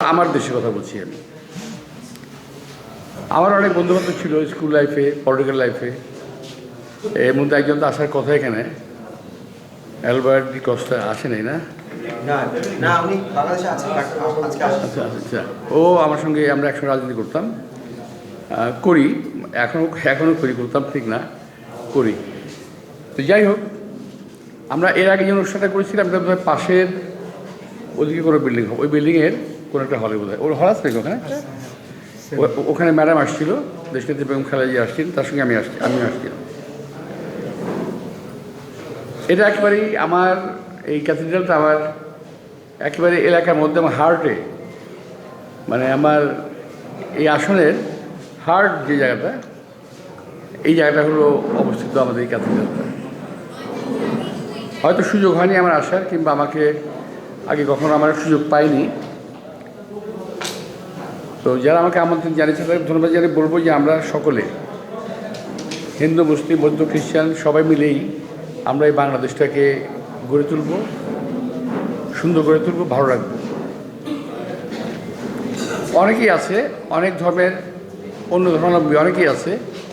আমার দেশের কথা বলছি আমি। আমার অনেক বন্ধুবান্ধব ছিল স্কুল লাইফে, পলিটিক্যাল লাইফে। এর মধ্যে একজন তো আসার কথা এখানে, অ্যালবার্ট ডি কস্টা আসে নাই না? আচ্ছা আচ্ছা, ও আমার সঙ্গে আমরা একসঙ্গে রাজনীতি করতাম, করি, এখনও করি, করতাম ঠিক না, করি। তো যাই হোক, আমরা এর আগে যে অনুষ্ঠানটা করেছিলাম এটা বোধহয় পাশের ওদিকে কোনো বিল্ডিং, ওই বিল্ডিংয়ের কোনো একটা হলে বোধ হয়, ওর হল আছে নাকি ওখানে? ওখানে ম্যাডাম আসছিল, দেশনেত্রী বেগম খালেদা জিয়া আসছিলেন, তার সঙ্গে আমিও আসছিলাম। এটা একেবারেই আমার এই ক্যাথিড্রালটা আমার একেবারে এলাকার মধ্যে, আমার হার্টে, মানে আমার এই আসনের হার্ট যে জায়গাটা, এই জায়গাটা হলো অবস্থিত আমাদের এই ক্যাথিড্রালটা। হয়তো সুযোগ হয়নি আমার আসার, কিংবা আমাকে আগে কখনো আমার সুযোগ পাইনি। তো যারা আমাকে আমন্ত্রণ জানিয়েছে তাদের ধন্যবাদ জানিয়ে বলবো যে আমরা সকলে, হিন্দু, মুসলিম, বৌদ্ধ, খ্রিস্টান সবাই মিলেই আমরা এই বাংলাদেশটাকে গড়ে তুলব, সুন্দর করে তুলব, ভালো রাখবো। অনেকেই আছে, অনেক ধর্মের, অন্য ধর্মাবলম্বী অনেকেই আছে